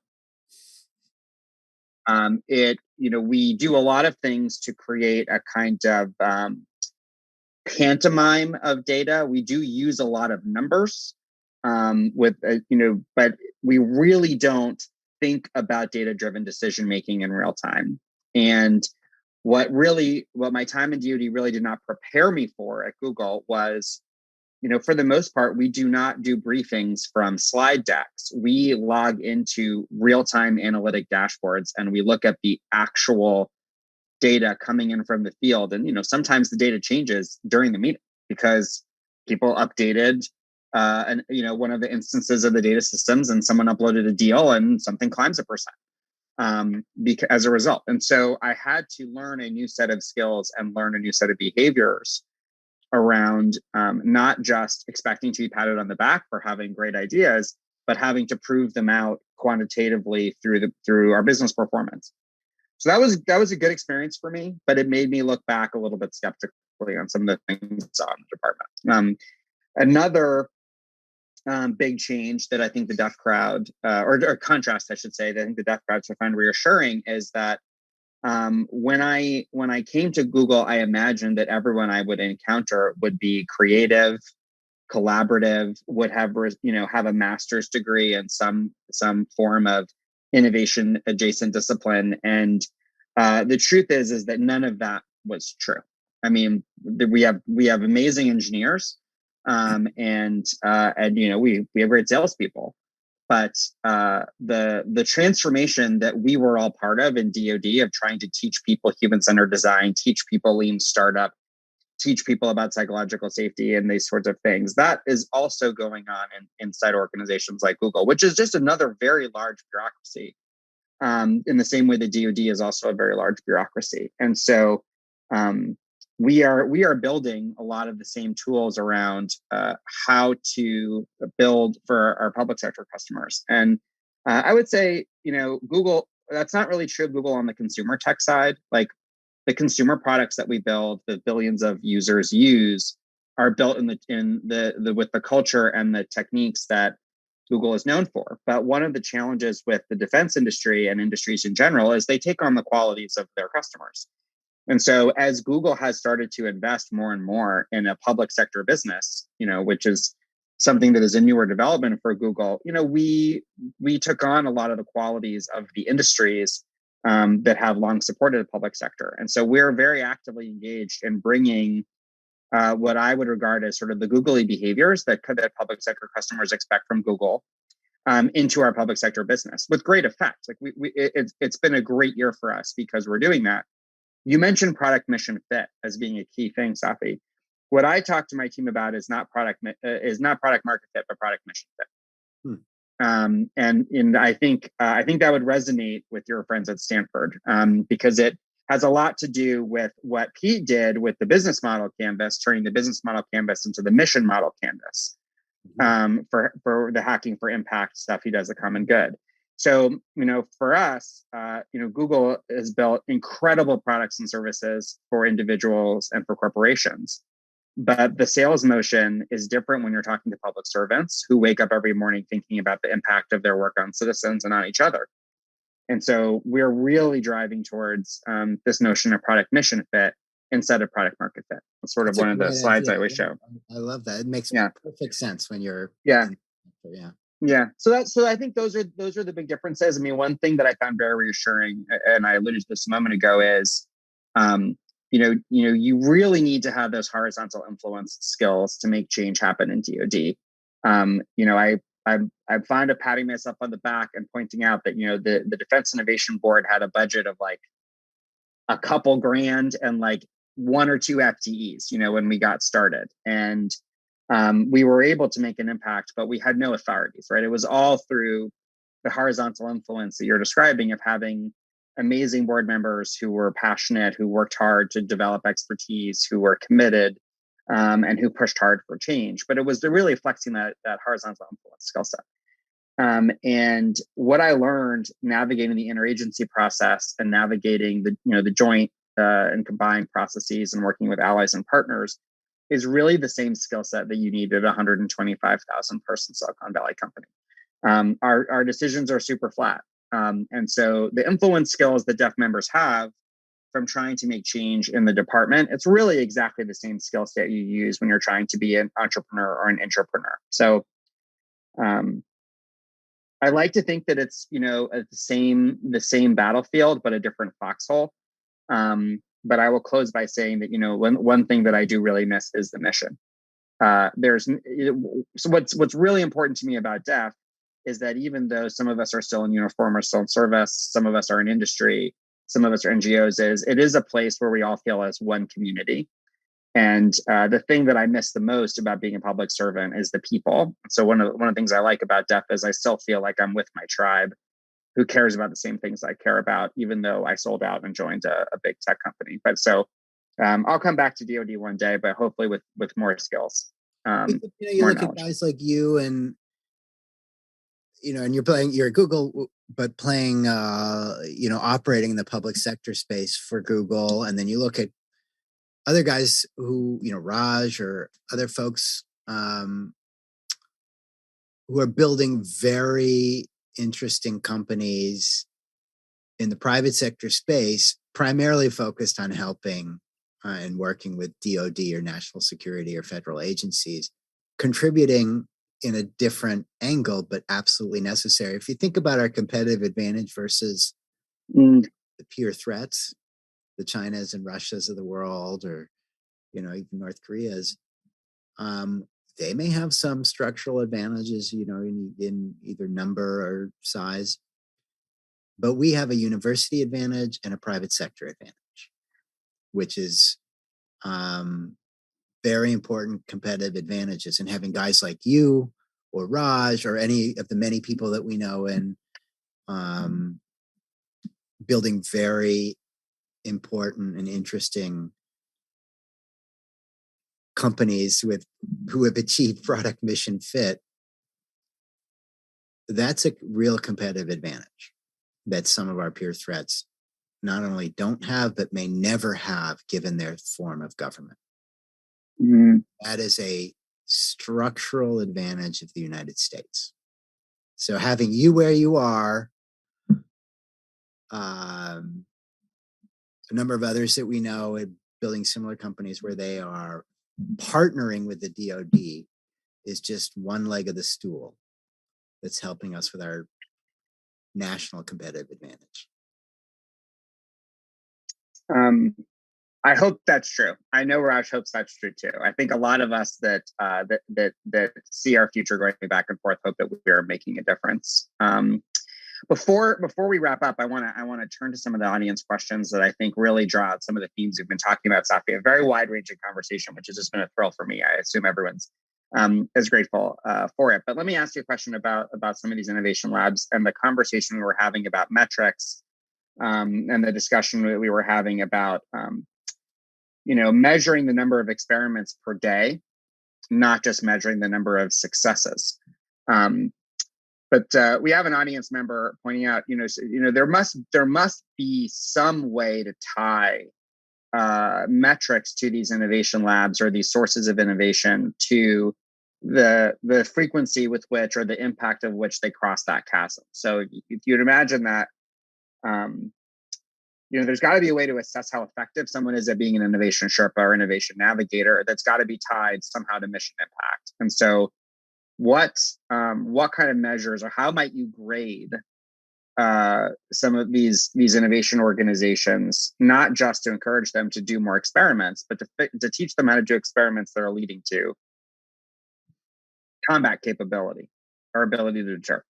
We do a lot of things to create a kind of pantomime of data. We do use a lot of numbers but we really don't think about data-driven decision-making in real time. And what my time in DoD really did not prepare me for at Google was, for the most part, we do not do briefings from slide decks. We log into real-time analytic dashboards and we look at the actual data coming in from the field. And, sometimes the data changes during the meeting because people updated, one of the instances of the data systems, and someone uploaded a deal and something climbs 1%. As a result. And so I had to learn a new set of skills and learn a new set of behaviors around not just expecting to be patted on the back for having great ideas, but having to prove them out quantitatively through our business performance. So that was a good experience for me, but it made me look back a little bit skeptically on some of the things I saw in the department. Another big change that I think the DEF crowd, or contrast, I should say, that I think the DEF crowd should find reassuring is that when I came to Google, I imagined that everyone I would encounter would be creative, collaborative, would have have a master's degree in some form of innovation adjacent discipline, and the truth is that none of that was true. I mean, we have amazing engineers, and we have great salespeople, but the transformation that we were all part of in DoD of trying to teach people human-centered design, teach people lean startup, teach people about psychological safety and these sorts of things, that is also going on inside organizations like Google, which is just another very large bureaucracy. In the same way the DoD is also a very large bureaucracy. And so we are building a lot of the same tools around how to build for our public sector customers. And I would say, Google, that's not really true of Google on the consumer tech side. Like, the consumer products that we build, that billions of users use, are built with the culture and the techniques that Google is known for. But one of the challenges with the defense industry and industries in general is they take on the qualities of their customers. And so as Google has started to invest more and more in a public sector business, which is something that is a newer development for Google, we took on a lot of the qualities of the industries that have long supported the public sector. And so we're very actively engaged in bringing what I would regard as sort of the Googly behaviors that public sector customers expect from Google into our public sector business with great effect. Like it's been a great year for us because we're doing that. You mentioned product mission fit as being a key thing, Safi. What I talk to my team about is not product market fit, but product mission fit. And I think that would resonate with your friends at Stanford because it has a lot to do with what Pete did with the business model canvas, turning the business model canvas into the mission model canvas for the hacking for impact stuff he does, the common good. So, for us, Google has built incredible products and services for individuals and for corporations. But the sales motion is different when you're talking to public servants who wake up every morning thinking about the impact of their work on citizens and on each other. And so we're really driving towards this notion of product mission fit instead of product market fit. It's sort of one of the slides I always show. I love that. It makes perfect sense when you're Yeah. So I think those are the big differences. I mean, one thing that I found very reassuring, and I alluded to this a moment ago, is you really need to have those horizontal influence skills to make change happen in DoD. I'm fond of patting myself on the back and pointing out that the Defense Innovation Board had a budget of like a couple grand and like 1 or 2 FTEs, when we got started, and we were able to make an impact, but we had no authorities, right? It was all through the horizontal influence that you're describing of having amazing board members who were passionate, who worked hard to develop expertise, who were committed, and who pushed hard for change. But it was really flexing that horizontal influence skill set. And what I learned navigating the interagency process and navigating the joint and combined processes and working with allies and partners is really the same skill set that you need at a 125,000 person Silicon Valley company. Our decisions are super flat. And so the influence skills that DEF members have from trying to make change in the department, it's really exactly the same skill set you use when you're trying to be an entrepreneur or an intrapreneur. So I like to think that it's, the same battlefield, but a different foxhole. But I will close by saying that, one thing that I do really miss is the mission. So what's really important to me about DEF is that even though some of us are still in uniform or still in service, some of us are in industry, some of us are NGOs, it is a place where we all feel as one community. And the thing that I miss the most about being a public servant is the people. So one of the things I like about DEF is I still feel like I'm with my tribe who cares about the same things I care about, even though I sold out and joined a big tech company. But so I'll come back to DoD one day, but hopefully with more skills, you more look knowledge. at guys like you, and and you're at Google, but playing, operating in the public sector space for Google, and then you look at other guys who, Raj or other folks who are building very interesting companies in the private sector space, primarily focused on helping and working with DoD or national security or federal agencies, contributing in a different angle, but absolutely necessary. If you think about our competitive advantage versus the peer threats, the Chinas and Russias of the world, or even North Korea's, they may have some structural advantages, in either number or size, but we have a university advantage and a private sector advantage, which is very important competitive advantages. And having guys like you or Raj or any of the many people that we know in building very important and interesting companies who have achieved product mission fit, that's a real competitive advantage that some of our peer threats not only don't have, but may never have, given their form of government. That is a structural advantage of the United States. So having you where you are, a number of others that we know building similar companies where they are partnering with the DoD is just one leg of the stool that's helping us with our national competitive advantage. I hope that's true. I know Raj hopes that's true too. I think a lot of us that see our future going back and forth hope that we are making a difference. Before we wrap up, I want to turn to some of the audience questions that I think really draw out some of the themes we've been talking about, Safi. A very wide-ranging conversation, which has just been a thrill for me. I assume everyone's is grateful for it. But let me ask you a question about some of these innovation labs and the conversation we were having about metrics, and the discussion that we were having about measuring the number of experiments per day, not just measuring the number of successes. But we have an audience member pointing out, there must be some way to tie metrics to these innovation labs or these sources of innovation to the frequency with which, or the impact of which, they cross that chasm. So if you'd imagine that, there's got to be a way to assess how effective someone is at being an innovation Sherpa or innovation navigator. That's got to be tied somehow to mission impact. And so what kind of measures, or how might you grade some of these innovation organizations, not just to encourage them to do more experiments, but to teach them how to do experiments that are leading to combat capability or ability to deter?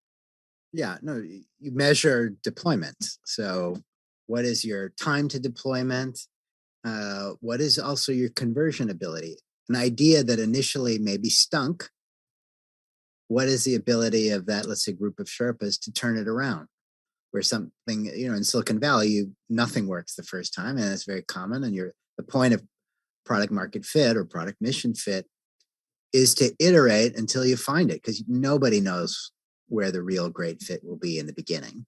Yeah, no, you measure deployment. So what is your time to deployment? What is also your conversion ability? An idea that initially maybe stunk, what is the ability of that, let's say, group of Sherpas to turn it around? Where something, in Silicon Valley, nothing works the first time, and it's very common. And the point of product market fit or product mission fit is to iterate until you find it, because nobody knows where the real great fit will be in the beginning.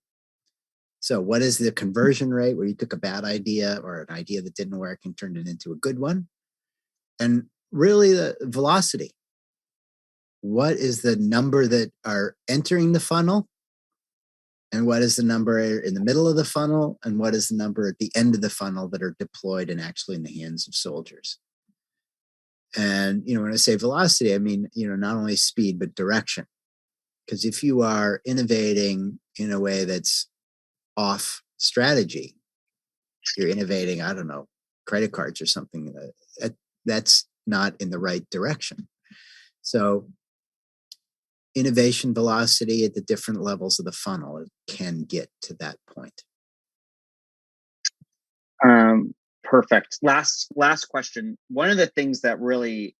So what is the conversion rate where you took a bad idea or an idea that didn't work and turned it into a good one? And really the velocity. What is the number that are entering the funnel? And what is the number in the middle of the funnel? And what is the number at the end of the funnel that are deployed and actually in the hands of soldiers? And, when I say velocity, I mean, not only speed, but direction. Because if you are innovating in a way that's off strategy, you're innovating, I don't know, credit cards or something, that's not in the right direction. So innovation velocity at the different levels of the funnel can get to that point. Perfect. Last question. One of the things that really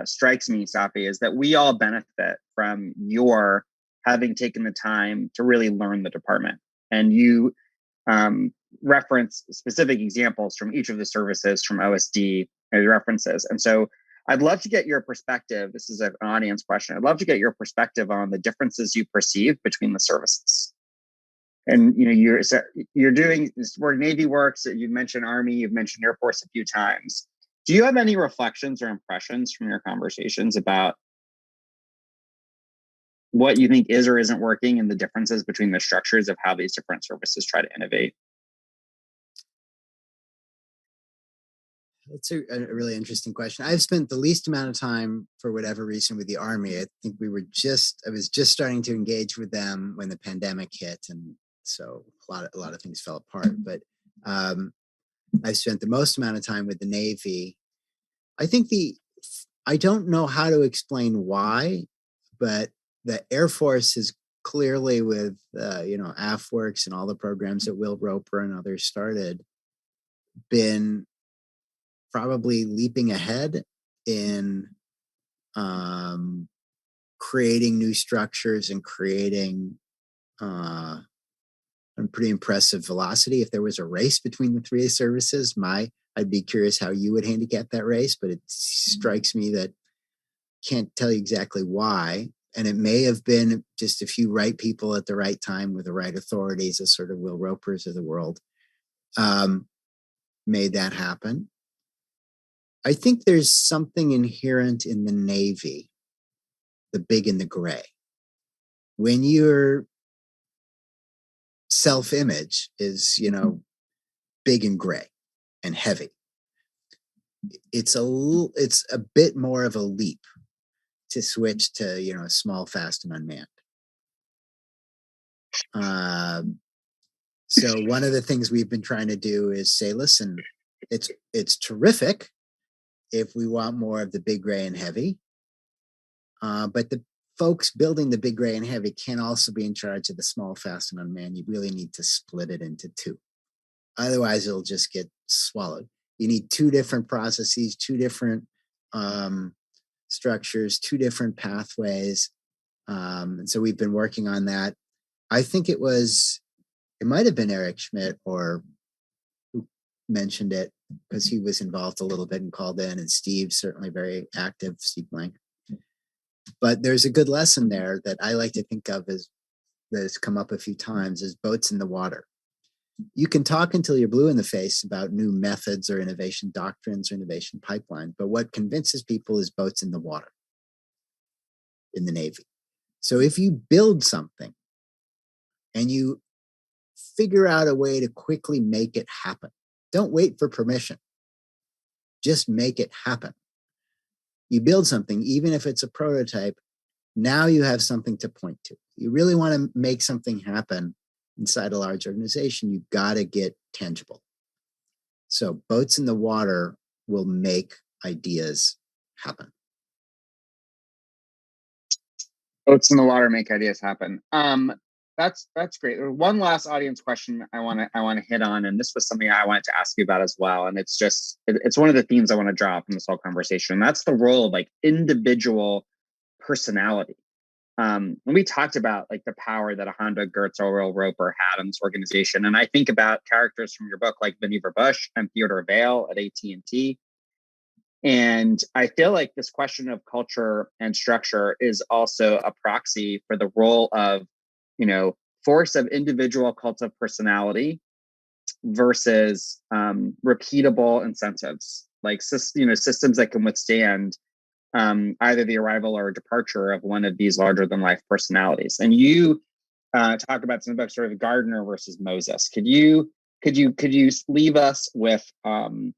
strikes me, Safi, is that we all benefit from your having taken the time to really learn the department. And you reference specific examples from each of the services from OSD as references. And so I'd love to get your perspective. This is an audience question. I'd love to get your perspective on the differences you perceive between the services. And you're doing this work, Navy works. You mentioned Army. You've mentioned Air Force a few times. Do you have any reflections or impressions from your conversations about what you think is or isn't working and the differences between the structures of how these different services try to innovate? That's a really interesting question. I've spent the least amount of time, for whatever reason, with the Army. I think I was just starting to engage with them when the pandemic hit, and so a lot of things fell apart. But I've spent the most amount of time with the Navy. I don't know how to explain why, but the Air Force is clearly, with AFWorks and all the programs that Will Roper and others started, been probably leaping ahead in creating new structures and creating a pretty impressive velocity. If there was a race between the three services, I'd be curious how you would handicap that race, but it strikes me that can't tell you exactly why. And it may have been just a few right people at the right time with the right authorities, as sort of Will Ropers of the world, made that happen. I think there's something inherent in the Navy, the big and the gray. When your self-image is, big and gray and heavy, it's a bit more of a leap to switch to, small, fast, and unmanned. So one of the things we've been trying to do is say, listen, it's terrific if we want more of the big, gray, and heavy. But the folks building the big, gray, and heavy can also be in charge of the small, fast, and unmanned. You really need to split it into two. Otherwise, it'll just get swallowed. You need two different processes, two different structures, two different pathways. And so we've been working on that. I think it might have been Eric Schmidt or who mentioned it, because he was involved a little bit and called in, and Steve's certainly very active, Steve Blank. But there's a good lesson there that I like to think of that has come up a few times, is boats in the water. You can talk until you're blue in the face about new methods or innovation doctrines or innovation pipeline, but what convinces people is boats in the water in the Navy. So if you build something and you figure out a way to quickly make it happen, don't wait for permission. Just make it happen. You build something, even if it's a prototype, now you have something to point to. You really want to make something happen inside a large organization, you've got to get tangible. So boats in the water will make ideas happen. Boats in the water make ideas happen. That's great. One last audience question I want to hit on, and this was something I wanted to ask you about as well. And it's one of the themes I want to draw from this whole conversation. That's the role of individual personality. And we talked about the power that a Honda, Gertz, or Will Roper had in this organization. And I think about characters from your book like Vannevar Bush and Theodore Vail at AT&T. And I feel like this question of culture and structure is also a proxy for the role of, force of individual cult of personality versus repeatable incentives, systems that can withstand either the arrival or departure of one of these larger than life personalities. And you talk about some books, sort of Gardner versus Moses. Could you leave us with some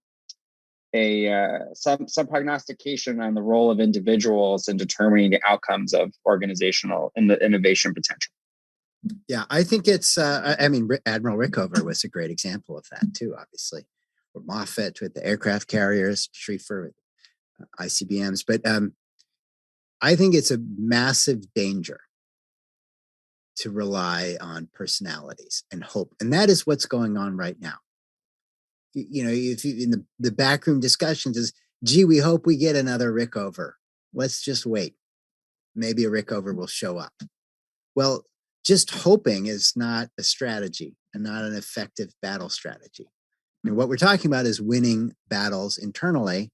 prognostication on the role of individuals in determining the outcomes of organizational and the innovation potential? Yeah, I think it's, Admiral Rickover was a great example of that too, obviously. Or Moffett with the aircraft carriers, Schrieffer with ICBMs. But I think it's a massive danger to rely on personalities and hope. And that is what's going on right now. If you, in the backroom discussions is, gee, we hope we get another Rickover. Let's just wait. Maybe a Rickover will show up. Well, just hoping is not a strategy. and not an effective battle strategy. And what we're talking about is winning battles internally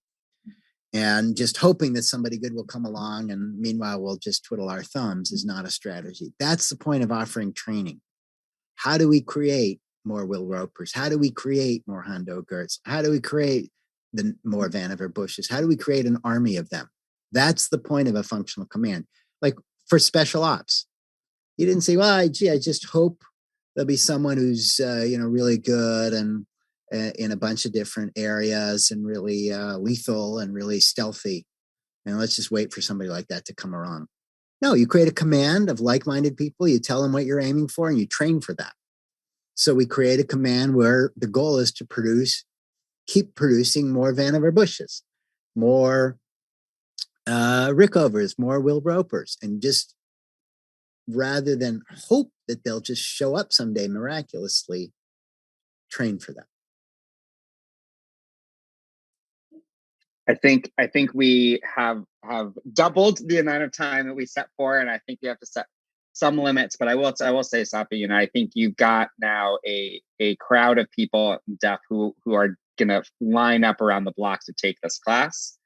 and just hoping that somebody good will come along, and meanwhile we'll just twiddle our thumbs is not a strategy. That's the point of offering training. How do we create more Will Ropers? How do we create more Hondo Gertz? How do we create more Vannevar Bushes? How do we create an army of them? That's the point of a functional command. Like for special ops, you didn't say, well, I just hope there'll be someone who's really good and in a bunch of different areas and really lethal and really stealthy, and let's just wait for somebody like that to come along. No, you create a command of like-minded people, you tell them what you're aiming for, and you train for that. So we create a command where the goal is to keep producing more Vannevar Bushes, more Rickovers, more Will Ropers, and just rather than hope that they'll just show up someday miraculously, train for that. I think we have doubled the amount of time that we set for, and I think we have to set some limits. But I will say, Safi, I think you've got now a crowd of people in DEF who are going to line up around the block to take this class.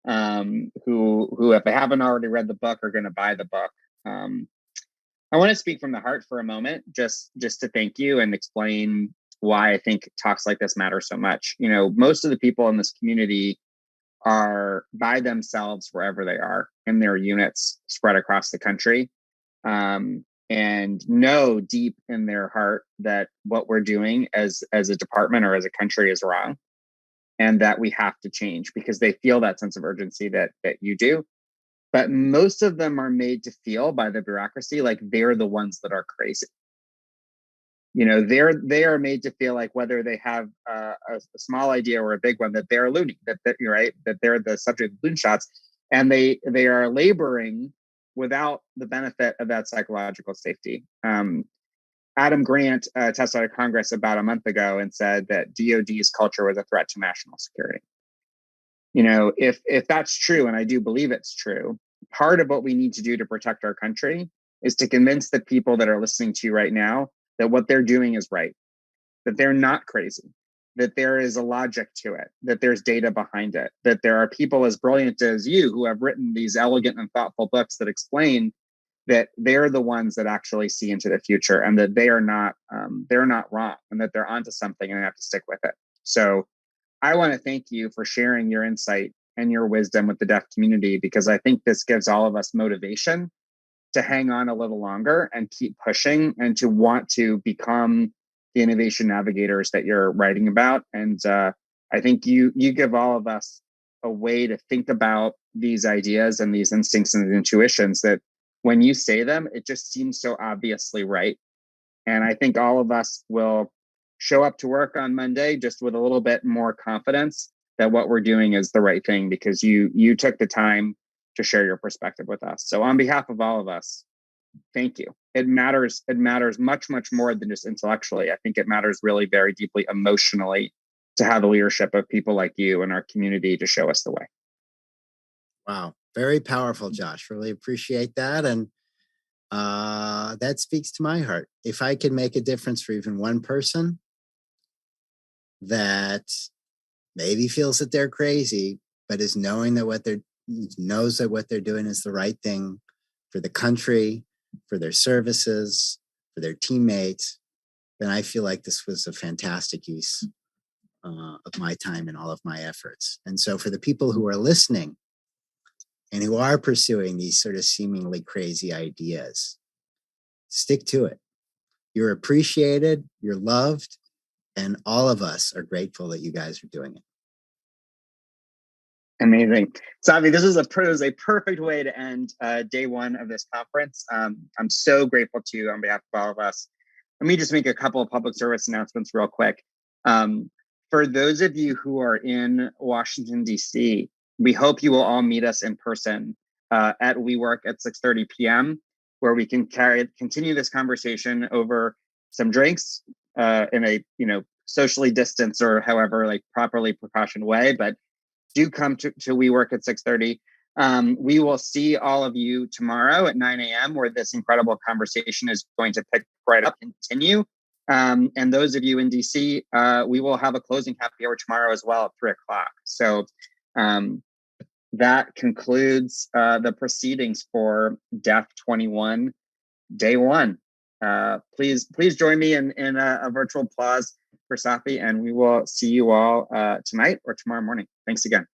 Who if they haven't already read the book are going to buy the book. I want to speak from the heart for a moment, just to thank you and explain why I think talks like this matter so much. Most of the people in this community are by themselves wherever they are in their units spread across the country, and know deep in their heart that what we're doing as a department or as a country is wrong, and that we have to change because they feel that sense of urgency that you do. But most of them are made to feel by the bureaucracy like they're the ones that are crazy. They are made to feel like whether they have a small idea or a big one, that they're looning, that they're the subject of loon shots, and they are laboring without the benefit of that psychological safety. Adam Grant testified at Congress about a month ago and said that DOD's culture was a threat to national security. If that's true, and I do believe it's true, part of what we need to do to protect our country is to convince the people that are listening to you right now that what they're doing is right, that they're not crazy, that there is a logic to it, that there's data behind it, that there are people as brilliant as you who have written these elegant and thoughtful books that explain that they're the ones that actually see into the future, and that they're not wrong, and that they're onto something and they have to stick with it. So I want to thank you for sharing your insight and your wisdom with the DEF community, because I think this gives all of us motivation to hang on a little longer and keep pushing and to want to become the innovation navigators that you're writing about. And I think you give all of us a way to think about these ideas and these instincts and intuitions that when you say them, it just seems so obviously right. And I think all of us will show up to work on Monday just with a little bit more confidence that what we're doing is the right thing, because you took the time to share your perspective with us. So on behalf of all of us, thank you. It matters much, much more than just intellectually. I think it matters really very deeply emotionally to have the leadership of people like you in our community to show us the way. Wow. Very powerful, Josh. Really appreciate that. And that speaks to my heart. If I can make a difference for even one person that maybe feels that they're crazy, but is knowing that knows that what they're doing is the right thing for the country, for their services, for their teammates, then I feel like this was a fantastic use of my time and all of my efforts. And so for the people who are listening and who are pursuing these sort of seemingly crazy ideas, stick to it. You're appreciated, you're loved, and all of us are grateful that you guys are doing it. Amazing. Safi, this is a perfect way to end day one of this conference. I'm so grateful to you on behalf of all of us. Let me just make a couple of public service announcements real quick. For those of you who are in Washington, D.C., we hope you will all meet us in person at WeWork at 6:30 p.m., where we can continue this conversation over some drinks in a socially distanced or however properly precautioned way. But do come to WeWork at 6:30. We will see all of you tomorrow at 9 a.m., where this incredible conversation is going to pick right up and continue. And those of you in DC, we will have a closing happy hour tomorrow as well at 3:00. So that concludes the proceedings for DEF21 Day 1. Please join me in a virtual applause for Safi, and we will see you all tonight or tomorrow morning. Thanks again.